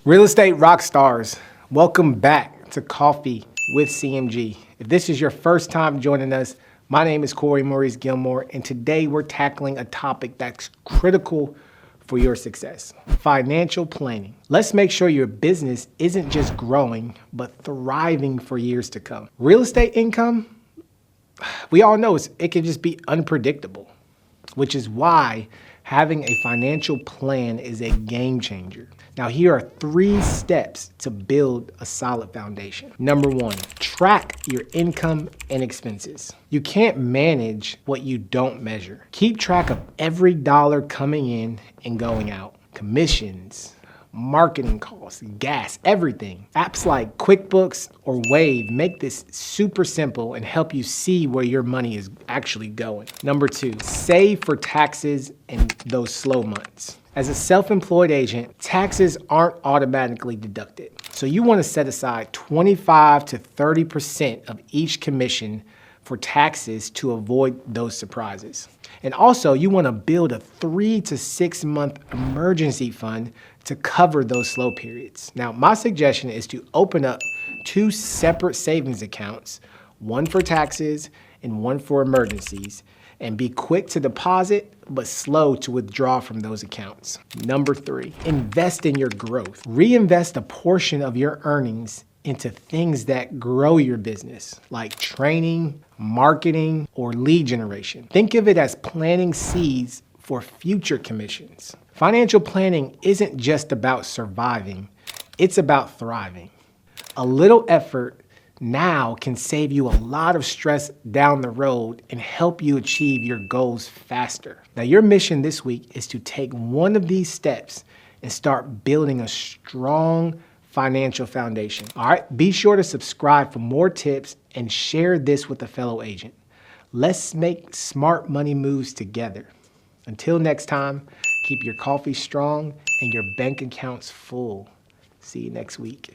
Real estate rock stars, welcome back to Coffee with CMG. If this is your first time joining us, my name is Corey Maurice Gilmore, and today we're tackling a topic that's critical for your success: financial planning. Let's make sure your business isn't just growing, but thriving for years to come. Real estate income, we all know it can just be unpredictable, which is why having a financial plan is a game changer. Now, here are 3 steps to build a solid foundation. Number 1, track your income and expenses. You can't manage what you don't measure. Keep track of every dollar coming in and going out. Commissions, marketing costs, gas, everything. Apps like QuickBooks or Wave make this super simple and help you see where your money is actually going. Number 2, save for taxes in those slow months. As a self-employed agent, taxes aren't automatically deducted. So you want to set aside 25 to 30% of each commission for taxes to avoid those surprises. And also, you want to build a 3 to 6 month emergency fund to cover those slow periods. Now, my suggestion is to open up 2 separate savings accounts, one for taxes and one for emergencies, and be quick to deposit, but slow to withdraw from those accounts. Number 3, invest in your growth. Reinvest a portion of your earnings into things that grow your business, like training, marketing, or lead generation. Think of it as planting seeds for future commissions. Financial planning isn't just about surviving, it's about thriving. A little effort now can save you a lot of stress down the road and help you achieve your goals faster. Now, your mission this week is to take one of these steps and start building a strong financial foundation. All right, be sure to subscribe for more tips and share this with a fellow agent. Let's make smart money moves together. Until next time, keep your coffee strong and your bank accounts full. See you next week.